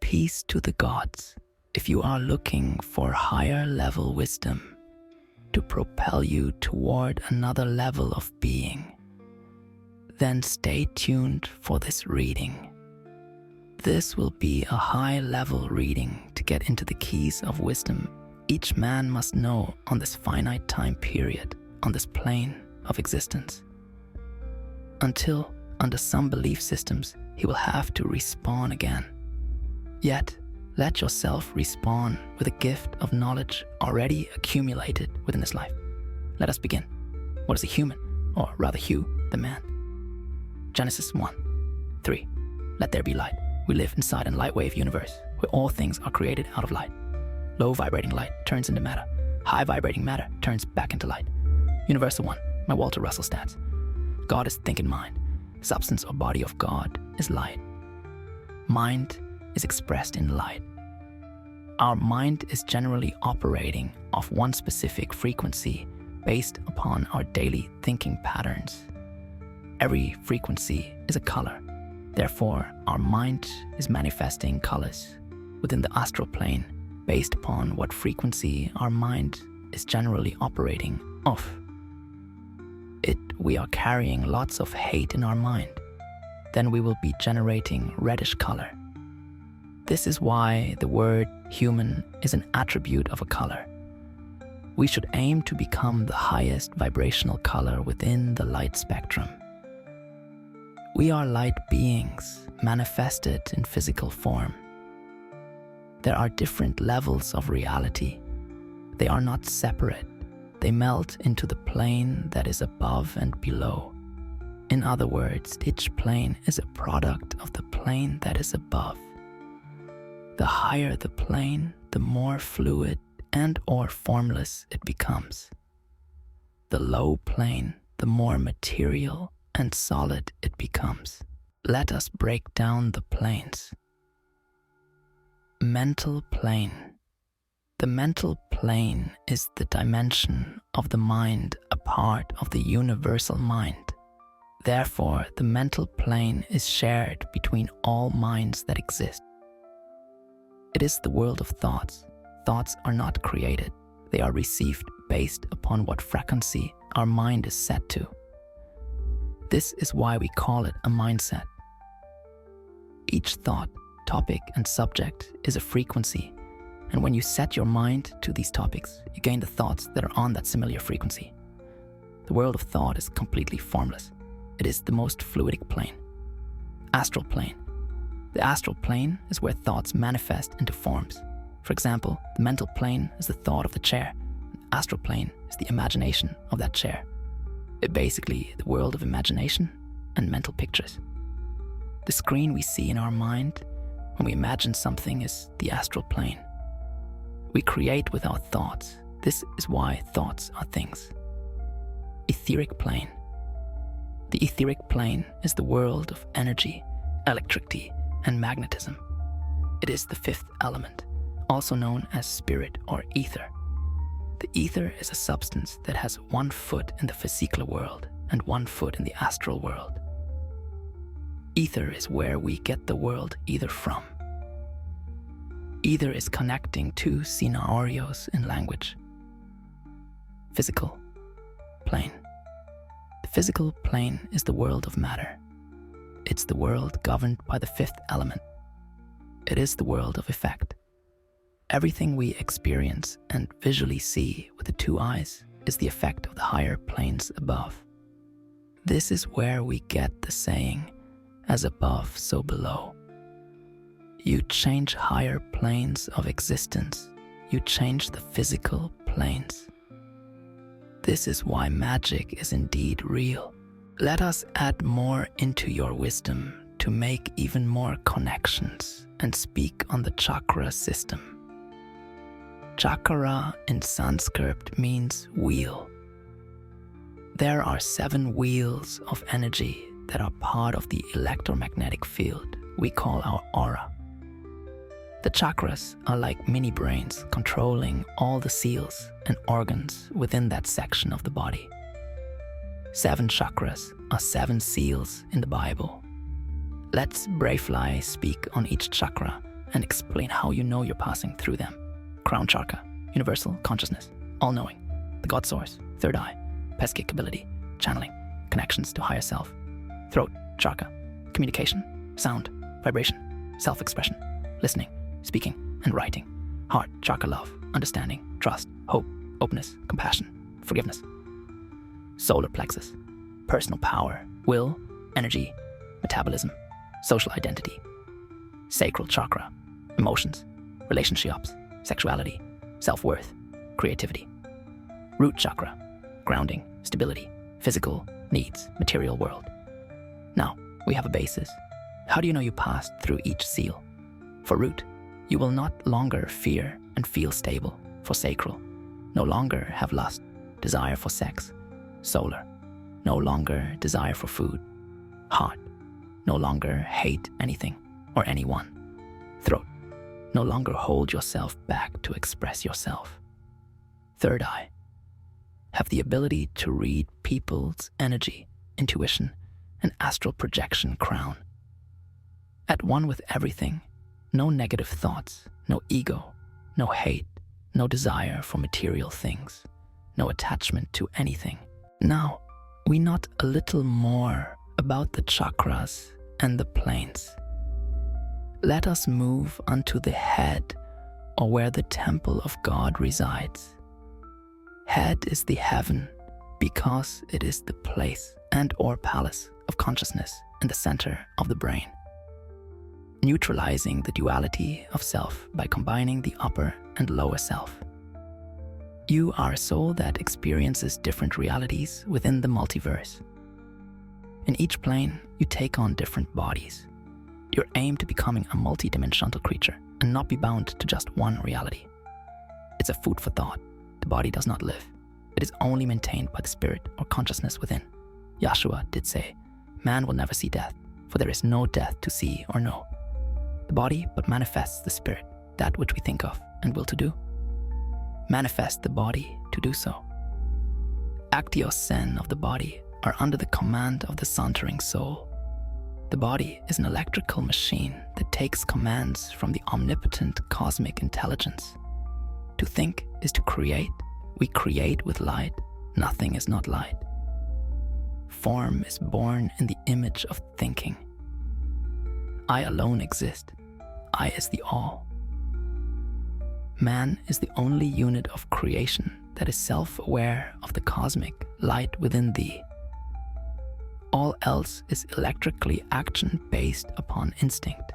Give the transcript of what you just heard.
Peace to the gods. If you are looking for higher level wisdom to propel you toward another level of being, then stay tuned for this reading. This will be a high-level reading to get into the keys of wisdom each man must know on this finite time period, on this plane of existence. Until, under some belief systems, he will have to respawn again. Yet, let yourself respawn with a gift of knowledge already accumulated within this life. Let us begin. What is a human? Or rather Hugh, the man? Genesis 1:3. Let there be light. We live inside a light wave universe where all things are created out of light. Low vibrating light turns into matter. High vibrating matter turns back into light. Universal 1, my Walter Russell stats. God is thinking mind. Substance or body of God is light. Mind is expressed in light. Our mind is generally operating off one specific frequency based upon our daily thinking patterns. Every frequency is a color. Therefore, our mind is manifesting colors within the astral plane based upon what frequency our mind is generally operating off. We are carrying lots of hate in our mind. Then we will be generating reddish color. This is why the word human is an attribute of a color. We should aim to become the highest vibrational color within the light spectrum. We are light beings manifested in physical form. There are different levels of reality. They are not separate. They melt into the plane that is above and below. In other words, each plane is a product of the plane that is above. The higher the plane, the more fluid and/or formless it becomes. The low plane, the more material and solid it becomes. Let us break down the planes. Mental plane. The mental plane is the dimension of the mind, a part of the universal mind. Therefore, the mental plane is shared between all minds that exist. It is the world of thoughts. Thoughts are not created. They are received based upon what frequency our mind is set to. This is why we call it a mindset. Each thought, topic, and subject is a frequency. And when you set your mind to these topics, you gain the thoughts that are on that similar frequency. The world of thought is completely formless. It is the most fluidic plane. Astral plane. The astral plane is where thoughts manifest into forms. For example, the mental plane is the thought of the chair. The astral plane is the imagination of that chair. It's basically the world of imagination and mental pictures. The screen we see in our mind when we imagine something is the astral plane. We create with our thoughts. This is why thoughts are things. Etheric plane. The etheric plane is the world of energy, electricity, and magnetism. It is the fifth element, also known as spirit or ether. The ether is a substance that has 1 foot in the physical world and 1 foot in the astral world. Ether is where we get the world either from. Either is connecting two scenarios in language. Physical plane. The physical plane is the world of matter. It's the world governed by the fifth element. It is the world of effect. Everything we experience and visually see with the 2 eyes is the effect of the higher planes above. This is where we get the saying, as above, so below. You change higher planes of existence, you change the physical planes. This is why magic is indeed real. Let us add more into your wisdom to make even more connections and speak on the chakra system. Chakra in Sanskrit means wheel. There are 7 wheels of energy that are part of the electromagnetic field we call our aura. The chakras are like mini brains controlling all the cells and organs within that section of the body. 7 chakras are 7 seals in the Bible. Let's briefly speak on each chakra and explain how you know you're passing through them. Crown chakra, universal consciousness, all-knowing, the God source, third eye, psychic ability, channeling, connections to higher self. Throat chakra, communication, sound, vibration, self-expression, listening, speaking, and writing. Heart chakra, love, understanding, trust, hope, openness, compassion, forgiveness. Solar plexus, personal power, will, energy, metabolism, social identity. Sacral chakra, emotions, relationships, sexuality, self-worth, creativity. Root chakra, grounding, stability, physical needs, material world. Now, we have a basis. How do you know you passed through each seal? For root, you will not longer fear and feel stable. For sacral, no longer have lust, desire for sex. Solar, no longer desire for food. Heart, no longer hate anything or anyone. Throat, no longer hold yourself back to express yourself. Third eye, have the ability to read people's energy, intuition, and astral projection. Crown, at one with everything, no negative thoughts, no ego, no hate, no desire for material things, no attachment to anything. Now, we know a little more about the chakras and the planes. Let us move unto the head, or where the temple of God resides. Head is the heaven because it is the place and or palace of consciousness in the center of the brain, neutralizing the duality of self by combining the upper and lower self. You are a soul that experiences different realities within the multiverse. In each plane, you take on different bodies. Your aim to becoming a multidimensional creature and not be bound to just one reality. It's a food for thought. The body does not live. It is only maintained by the spirit or consciousness within. Yahshua did say, man will never see death, for there is no death to see or know. The body but manifests the spirit, that which we think of and will to do. Manifest the body to do so. Actios sen of the body are under the command of the sauntering soul. The body is an electrical machine that takes commands from the omnipotent cosmic intelligence. To think is to create. We create with light. Nothing is not light. Form is born in the image of thinking. I alone exist. I is the all. Man is the only unit of creation that is self-aware of the cosmic light within thee. All else is electrically action based upon instinct.